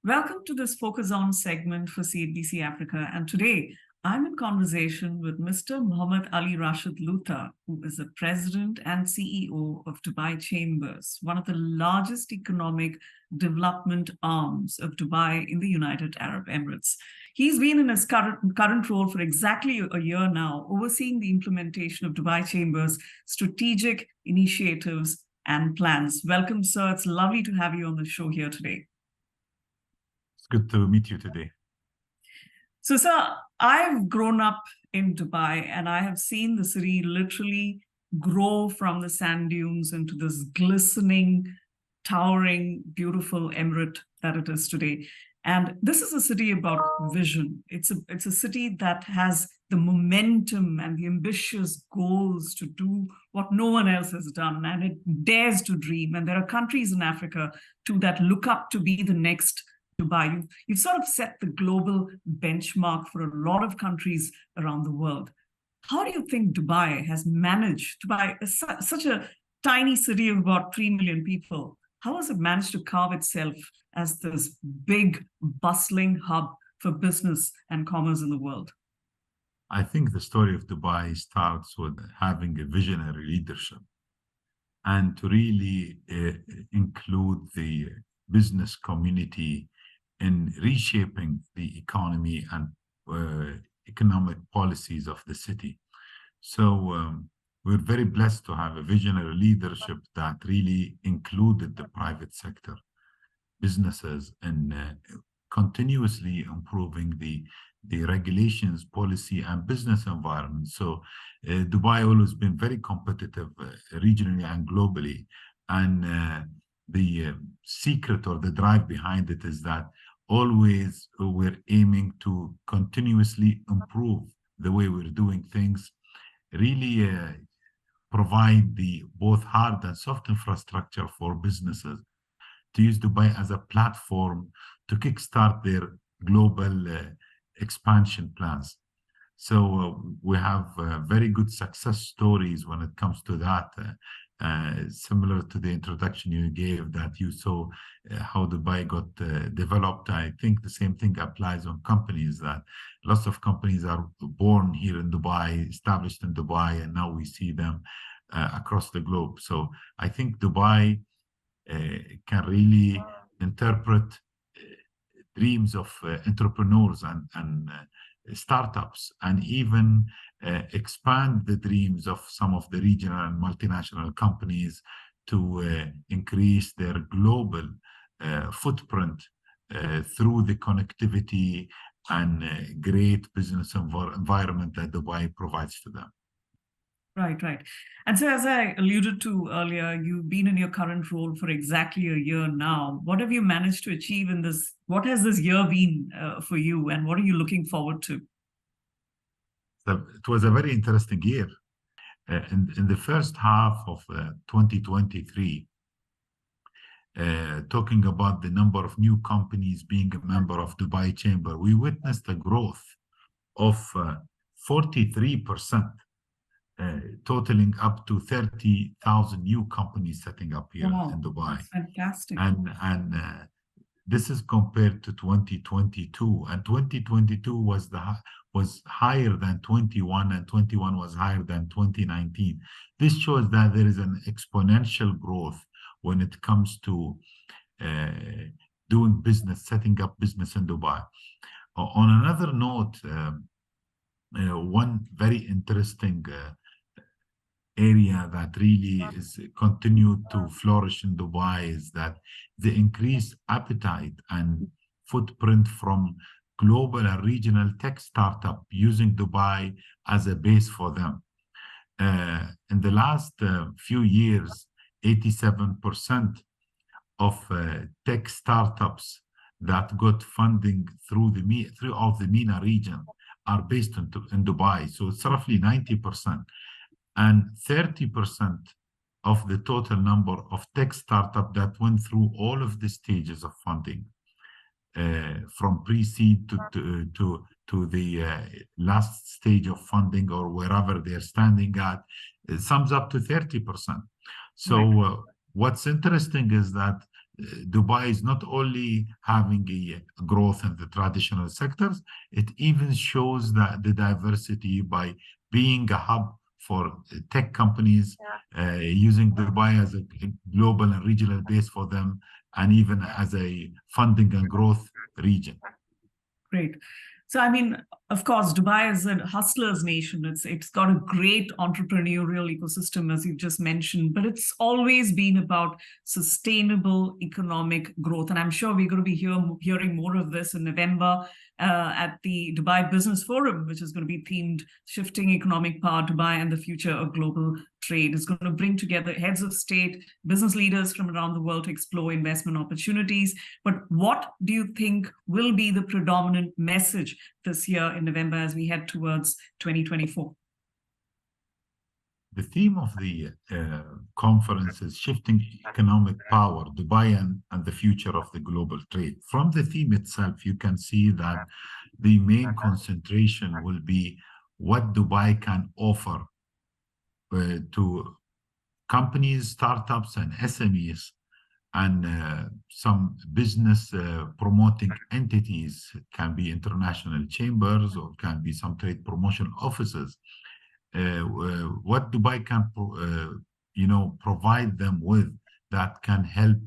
Welcome to this Focus On segment for CNBC Africa. And today I'm in conversation with Mr. Mohammed Ali Rashed Lootah, who is the president and CEO of Dubai Chambers, one of the largest economic development arms of Dubai in the United Arab Emirates. He's been in his current role for exactly a year now, overseeing the implementation of Dubai Chambers' strategic initiatives and plans. Welcome, sir. It's lovely to have you on the show here today. Good to meet you today. So, sir, I've grown up in Dubai and I have seen the city literally grow from the sand dunes into this glistening, towering, beautiful emirate that it is today. And this is a city about vision. It's a city that has the momentum and the ambitious goals to do what no one else has done, and it dares to dream. And there are countries in Africa too that look up to be the next Dubai. You've sort of set the global benchmark for a lot of countries around the world. How do you think Dubai has managed, Dubai is such a tiny city of about 3 million people, how has it managed to carve itself as this big, bustling hub for business and commerce in the world? I think the story of Dubai starts with having a visionary leadership and to really include the business community in reshaping the economy and economic policies of the city. So we're very blessed to have a visionary leadership that really included the private sector, businesses, and continuously improving the regulations, policy, and business environment. So Dubai always been very competitive regionally and globally. And the secret or the drive behind it is that always we're aiming to continuously improve the way we're doing things, really provide the both hard and soft infrastructure for businesses to use Dubai as a platform to kickstart their global expansion plans. So we have very good success stories when it comes to that. Similar to the introduction you gave, that you saw how Dubai got developed. I think the same thing applies on companies, that lots of companies are born here in Dubai, established in Dubai, and now we see them across the globe. So I think Dubai can really interpret dreams of entrepreneurs and startups, and even expand the dreams of some of the regional and multinational companies to increase their global footprint through the connectivity and great business environment that Dubai provides to them. Right, right. And so, as I alluded to earlier, you've been in your current role for exactly a year now. What have you managed to achieve in this? What has this year been for you, and what are you looking forward to? So it was a very interesting year. In the first half of 2023, talking about the number of new companies being a member of Dubai Chamber, we witnessed a growth of 43%. Totaling up to 30,000 new companies setting up here in Dubai. That's fantastic. And this is compared to 2022, and 2022 was higher than 21, and 21 was higher than 2019. This shows that there is an exponential growth when it comes to doing business, setting up business in Dubai. On another note, one very interesting area that really is continued to flourish in Dubai is that the increased appetite and footprint from global and regional tech startup using Dubai as a base for them. In the last few years, 87% of tech startups that got funding throughout the MENA region are based in Dubai. So it's roughly 90%. And 30% of the total number of tech startups that went through all of the stages of funding, from pre-seed to the last stage of funding or wherever they're standing at, it sums up to 30%. So what's interesting is that Dubai is not only having a growth in the traditional sectors, it even shows that the diversity by being a hub for tech companies, using Dubai as a global and regional base for them, and even as a funding and growth region. Great. So, I mean, of course, Dubai is a hustler's nation. It's got a great entrepreneurial ecosystem, as you just mentioned, but it's always been about sustainable economic growth. And I'm sure we're going to be hearing more of this in November at the Dubai Business Forum, which is going to be themed Shifting Economic Power, Dubai and the Future of Global Trade. It's going to bring together heads of state, business leaders from around the world to explore investment opportunities. But what do you think will be the predominant message this year in November as we head towards 2024? The theme of the conference is Shifting Economic Power, Dubai and the Future of the Global Trade. From the theme itself, you can see that the main concentration will be what Dubai can offer to companies, startups, and SMEs, and some business promoting entities. It can be international chambers or can be some trade promotion offices. What Dubai can provide them with that can help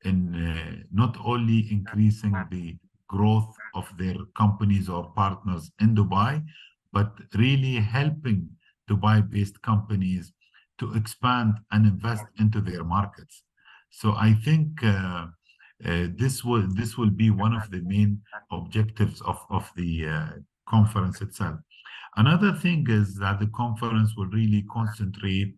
in not only increasing the growth of their companies or partners in Dubai, but really helping Dubai-based companies to expand and invest into their markets. So I think this will be one of the main objectives of the conference itself. Another thing is that the conference will really concentrate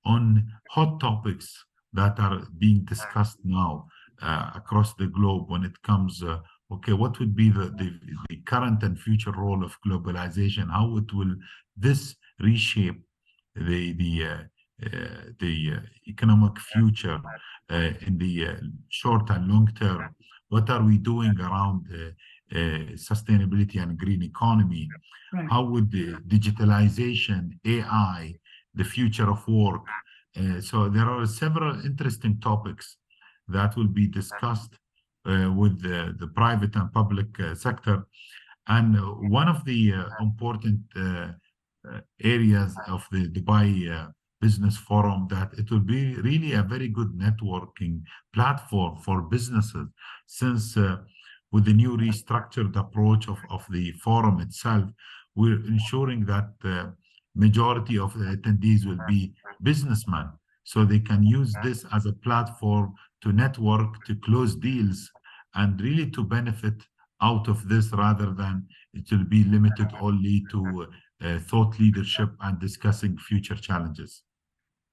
on hot topics that are being discussed now across the globe when it comes, what would be the current and future role of globalization? How will this reshape the economic future in the short and long term? What are we doing around sustainability and green economy? Right. How would the digitalization, AI, the future of work? So there are several interesting topics that will be discussed with the private and public sector. And one of the important areas of the Dubai Business Forum, that it will be really a very good networking platform for businesses, since with the new restructured approach of the forum itself, we're ensuring that the majority of the attendees will be businessmen, so they can use this as a platform to network, to close deals, and really to benefit out of this, rather than it will be limited only to thought leadership and discussing future challenges.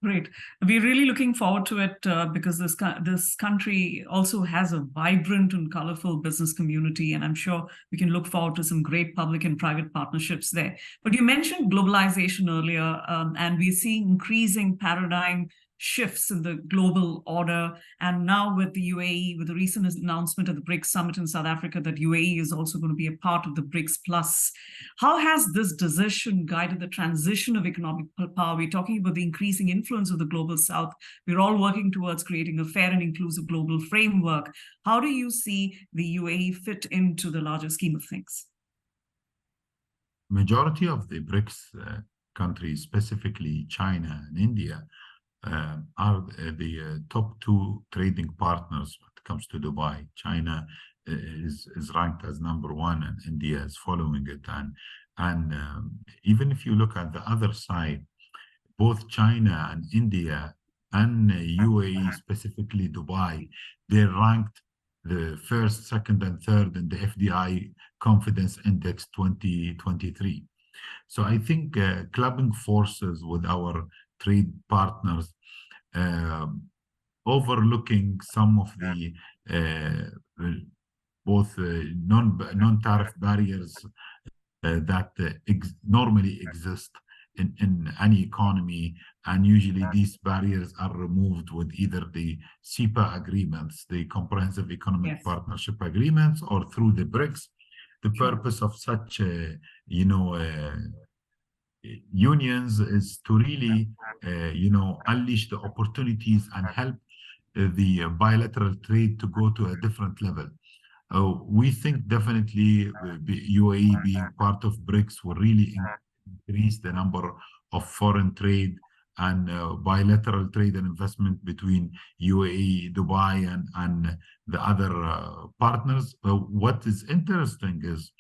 Great. We're really looking forward to it because this country also has a vibrant and colorful business community, and I'm sure we can look forward to some great public and private partnerships there. But you mentioned globalization earlier, and we're seeing increasing paradigm shifts in the global order. And now with the UAE, with the recent announcement of the BRICS summit in South Africa, that UAE is also going to be a part of the BRICS Plus. How has this decision guided the transition of economic power? We're talking about the increasing influence of the global South. We're all working towards creating a fair and inclusive global framework. How do you see the UAE fit into the larger scheme of things? Majority of the BRICS countries, specifically China and India, are the top two trading partners when it comes to Dubai. China is ranked as #1, and India is following it. And even if you look at the other side, both China and India and UAE, specifically Dubai, they're ranked the first, second, and third in the FDI Confidence Index 2023. So I think clubbing forces with our trade partners, overlooking some of the both non-tariff barriers that normally exist in any economy, and usually these barriers are removed with either the CEPA agreements, the Comprehensive Economic Partnership Agreements, or through the BRICS. The purpose of such unions is to really unleash the opportunities and help the bilateral trade to go to a different level. We think definitely UAE being part of BRICS will really increase the number of foreign trade and bilateral trade and investment between UAE, Dubai, and the other partners. What is interesting is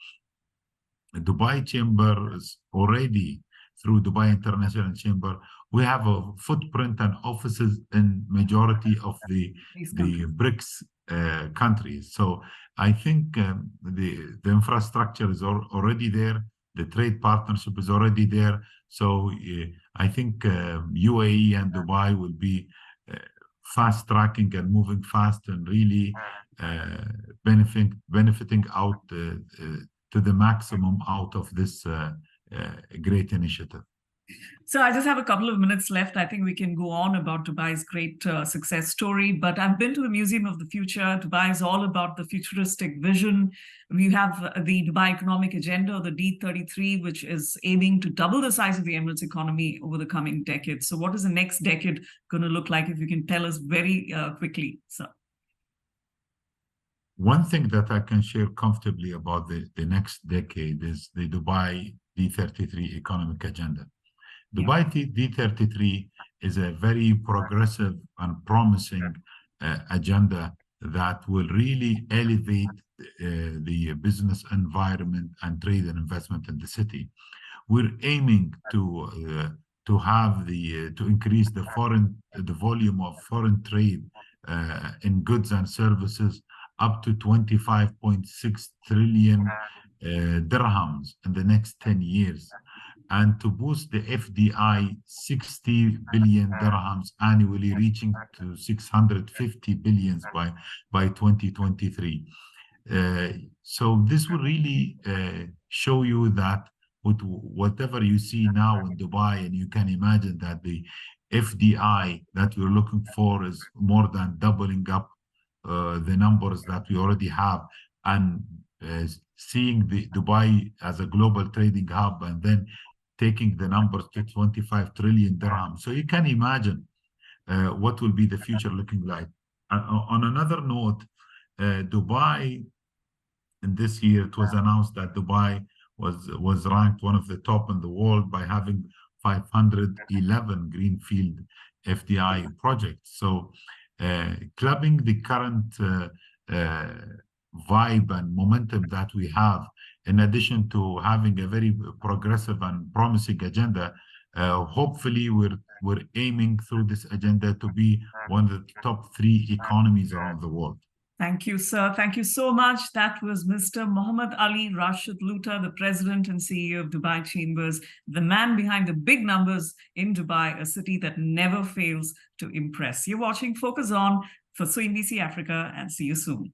the Dubai Chamber is already, through Dubai International Chamber, we have a footprint and offices in majority of the BRICS countries. So I think the infrastructure is already there. The trade partnership is already there. So I think UAE and Dubai will be fast tracking and moving fast and really benefiting out to the maximum out of this great initiative. So I just have a couple of minutes left. I think we can go on about Dubai's great success story, but I've been to the Museum of the Future. Dubai is all about the futuristic vision. We have the Dubai Economic Agenda, the D33, which is aiming to double the size of the Emirates economy over the coming decade. So what is the next decade going to look like, if you can tell us very quickly, sir? One thing that I can share comfortably about the next decade is the Dubai D33 economic agenda. Dubai D33 is a very progressive and promising agenda that will really elevate the business environment and trade and investment in the city. We're aiming to have to increase the volume of foreign trade in goods and services up to 25.6 trillion dirhams in the next 10 years, and to boost the FDI 60 billion dirhams annually, reaching to 650 billions by 2023. So this will really show you that with whatever you see now in Dubai, and you can imagine that the FDI that we're looking for is more than doubling up the numbers that we already have, and seeing the Dubai as a global trading hub, and then taking the numbers to 25 trillion dirhams. So you can imagine what will be the future looking like. On another note, Dubai, in this year, it was announced that Dubai was ranked one of the top in the world by having 511 greenfield FDI projects. So clubbing the current vibe and momentum that we have, in addition to having a very progressive and promising agenda, hopefully we're aiming through this agenda to be one of the top 3 economies around the world. Thank you, sir. Thank you so much. That was Mr. Mohammed Ali Rashed Lootah, the President and CEO of Dubai Chambers, the man behind the big numbers in Dubai, a city that never fails to impress. You're watching Focus On for CNBC Africa, and see you soon.